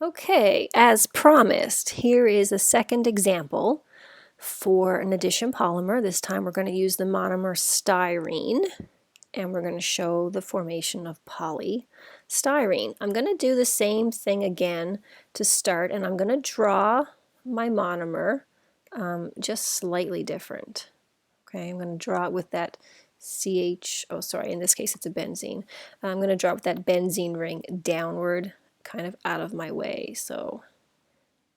Okay, as promised, here is a second example for an addition polymer. This time we're going to use the monomer styrene, and we're going to show the formation of polystyrene. I'm going to do the same thing again to start, and I'm going to draw my monomer just slightly different. Okay, I'm going to draw it with that in this case it's a benzene. I'm going to draw with that benzene ring downward, kind of out of my way. So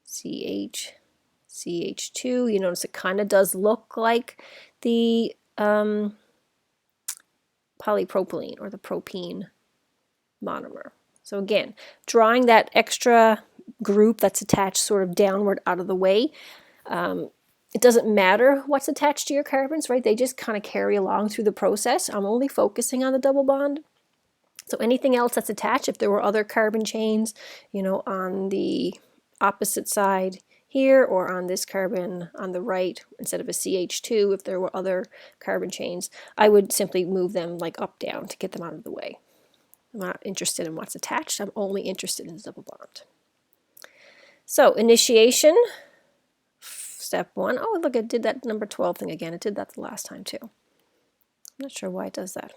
CH2, you notice it kind of does look like the polypropylene or the propene monomer. So again, drawing that extra group that's attached sort of downward out of the way. It doesn't matter what's attached to your carbons, right? They just kind of carry along through the process. I'm only focusing on the double bond. So anything else that's attached, if there were other carbon chains, on the opposite side here or on this carbon on the right, instead of a CH2, if there were other carbon chains, I would simply move them like up, down to get them out of the way. I'm not interested in what's attached. I'm only interested in the double bond. So initiation, step 1. Oh, look, it did that number 12 thing again. It did that the last time too. I'm not sure why it does that.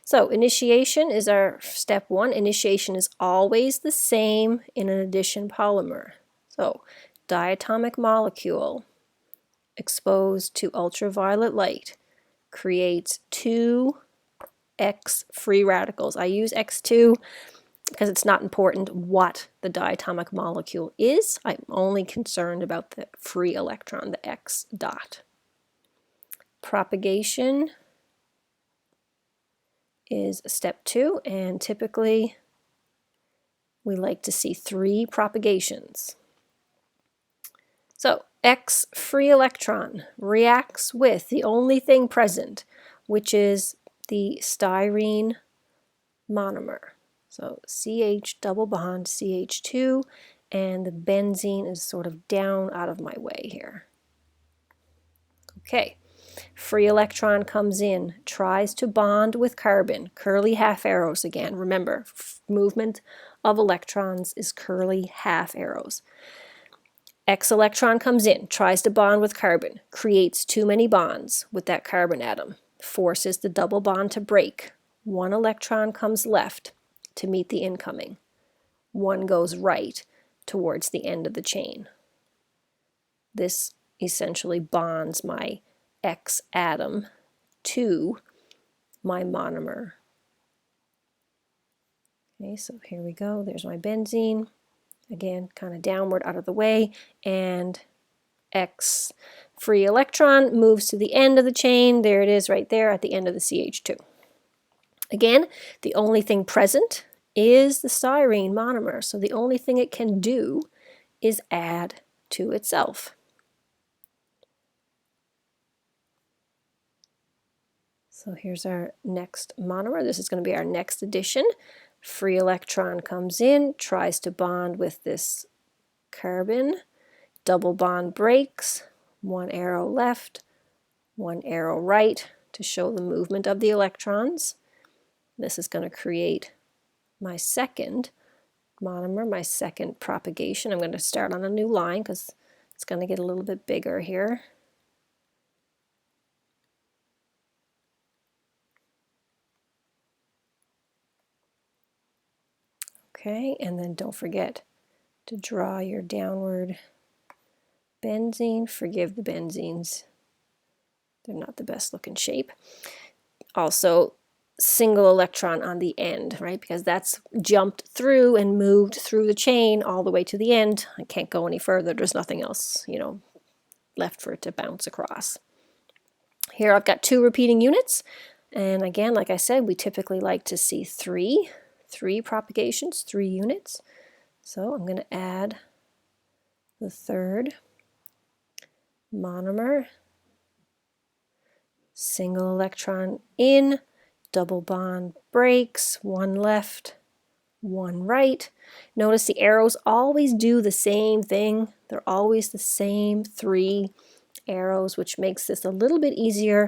So initiation is our step 1. Initiation is always the same in an addition polymer. So diatomic molecule exposed to ultraviolet light creates 2 X free radicals. I use X2 because it's not important what the diatomic molecule is. I'm only concerned about the free electron, the X dot. Propagation is step 2, and typically we like to see 3 propagations. So X free electron reacts with the only thing present, which is the styrene monomer. So CH double bond CH2, and the benzene is sort of down out of my way here. Okay, free electron comes in, tries to bond with carbon, curly half arrows again. Remember, movement of electrons is curly half arrows. X electron comes in, tries to bond with carbon, creates too many bonds with that carbon atom, forces the double bond to break. 1 electron comes left to meet the incoming. 1 goes right towards the end of the chain. This essentially bonds my X atom to my monomer. Okay, so here we go. There's my benzene. Again, kind of downward out of the way, and X free electron moves to the end of the chain. There it is right there at the end of the CH2. Again, the only thing present is the styrene monomer, so the only thing it can do is add to itself. So here's our next monomer. This is going to be our next addition. Free electron comes in, tries to bond with this carbon. Double bond breaks. 1 arrow left, 1 arrow right to show the movement of the electrons. This is going to create my second monomer, my second propagation. I'm going to start on a new line because it's going to get a little bit bigger here. Okay, and then don't forget to draw your downward benzene. Forgive the benzenes. They're not the best looking shape. Also, single electron on the end, right? Because that's jumped through and moved through the chain all the way to the end. I can't go any further. There's nothing else, left for it to bounce across. Here I've got 2 repeating units. And again, like I said, we typically like to see 3 propagations, 3 units. So I'm going to add the third monomer, single electron in, double bond breaks, 1 left, 1 right. Notice the arrows always do the same thing. They're always the same 3 arrows, which makes this a little bit easier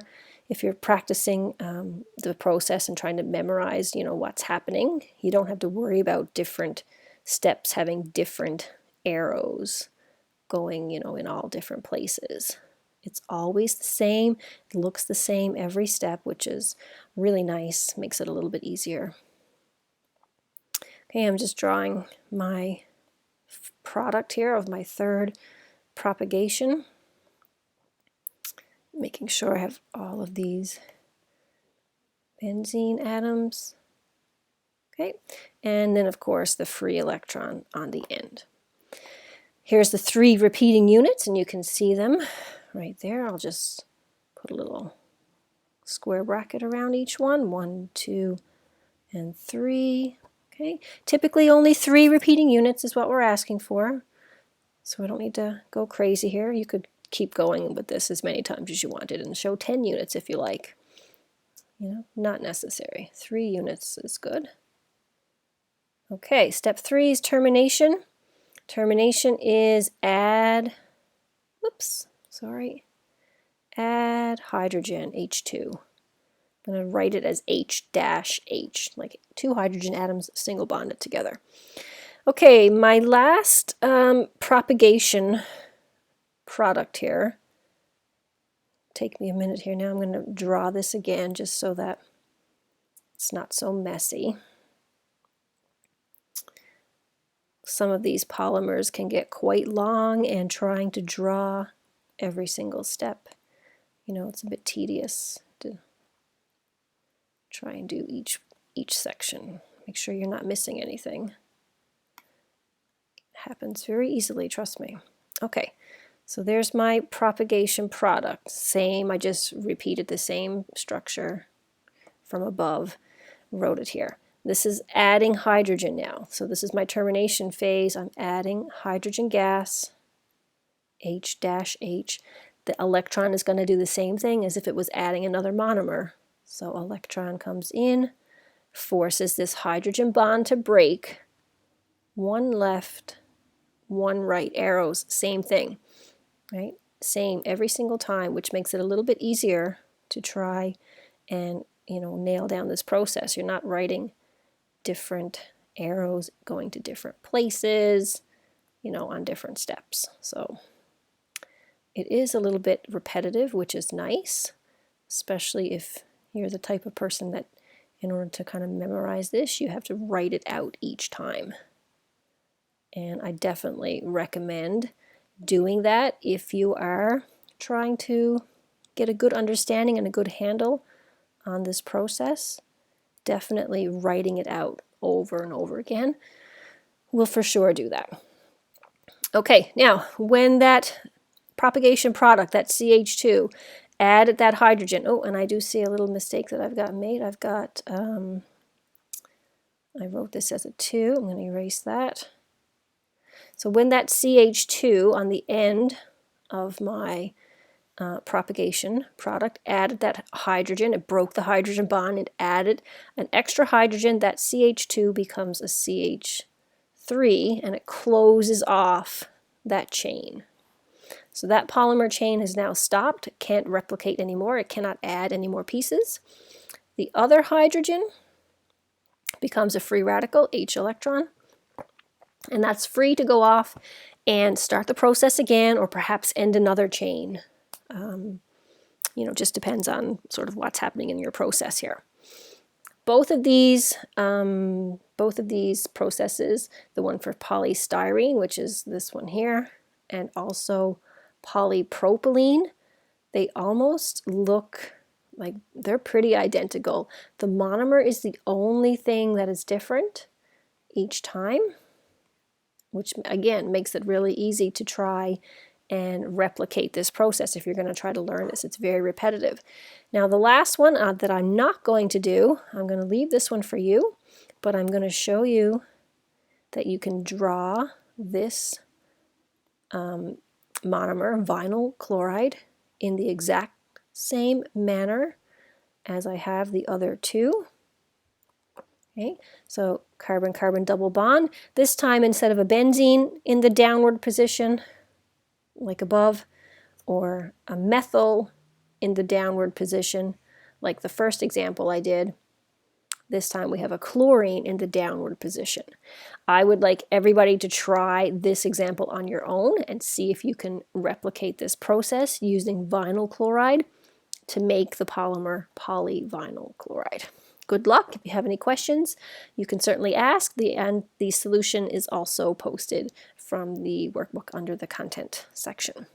if you're practicing the process and trying to memorize, what's happening. You don't have to worry about different steps having different arrows going, you know, in all different places. It's always the same, it looks the same every step, which is really nice, makes it a little bit easier. Okay, I'm just drawing my product here of my third propagation, making sure I have all of these benzene atoms. Okay, and then of course the free electron on the end. Here's the 3 repeating units, and you can see them right there. I'll just put a little square bracket around each one. 1, 2, and 3. Okay, typically only 3 repeating units is what we're asking for, so I don't need to go crazy here. You could keep going with this as many times as you wanted and show 10 units if you like. You know, not necessary. 3 units is good. Okay, step 3 is termination. Termination is add hydrogen, H2. I'm going to write it as H-H, like 2 hydrogen atoms single bonded together. Okay, my last propagation product here. Take me a minute here now. I'm going to draw this again just so that it's not so messy. Some of these polymers can get quite long, and trying to draw every single step, you know, it's a bit tedious to try and do each section. Make sure you're not missing anything. It happens very easily, trust me. Okay, so there's my propagation product. Same, I just repeated the same structure from above, wrote it here. This is adding hydrogen now. So this is my termination phase. I'm adding hydrogen gas, H-H. The electron is going to do the same thing as if it was adding another monomer. So electron comes in, forces this hydrogen bond to break. 1 left, 1 right, arrows, same thing, right? Same every single time, which makes it a little bit easier to try and, you know, nail down this process. You're not writing different arrows going to different places, you know, on different steps. So it is a little bit repetitive, which is nice, especially if you're the type of person that in order to kind of memorize this, you have to write it out each time. And I definitely recommend doing that if you are trying to get a good understanding and a good handle on this process. Definitely writing it out over and over again will for sure do that. Okay, now when that propagation product, that CH2, added that hydrogen. Oh, and I do see a little mistake that I've got made. I've got, I wrote this as a 2. I'm going to erase that. So when that CH2 on the end of my propagation product added that hydrogen, it broke the hydrogen bond, it added an extra hydrogen, that CH2 becomes a CH3, and it closes off that chain. So that polymer chain has now stopped. It can't replicate anymore. It cannot add any more pieces. The other hydrogen becomes a free radical, H electron, and that's free to go off and start the process again, or perhaps end another chain. You know, just depends on sort of what's happening in your process here. Both of these processes, the one for polystyrene, which is this one here, and also polypropylene, they almost look like they're pretty identical. The monomer is the only thing that is different each time, which again makes it really easy to try and replicate this process if you're going to try to learn this. It's very repetitive. Now the last one that I'm not going to do, I'm going to leave this one for you, but I'm going to show you that you can draw this monomer, vinyl chloride, in the exact same manner as I have the other 2. Okay, so carbon-carbon double bond. This time, instead of a benzene in the downward position, like above, or a methyl in the downward position, like the first example I did, This time we have a chlorine in the downward position. I would like everybody to try this example on your own and see if you can replicate this process using vinyl chloride to make the polymer polyvinyl chloride. Good luck. If you have any questions, you can certainly ask. And the solution is also posted from the workbook under the content section.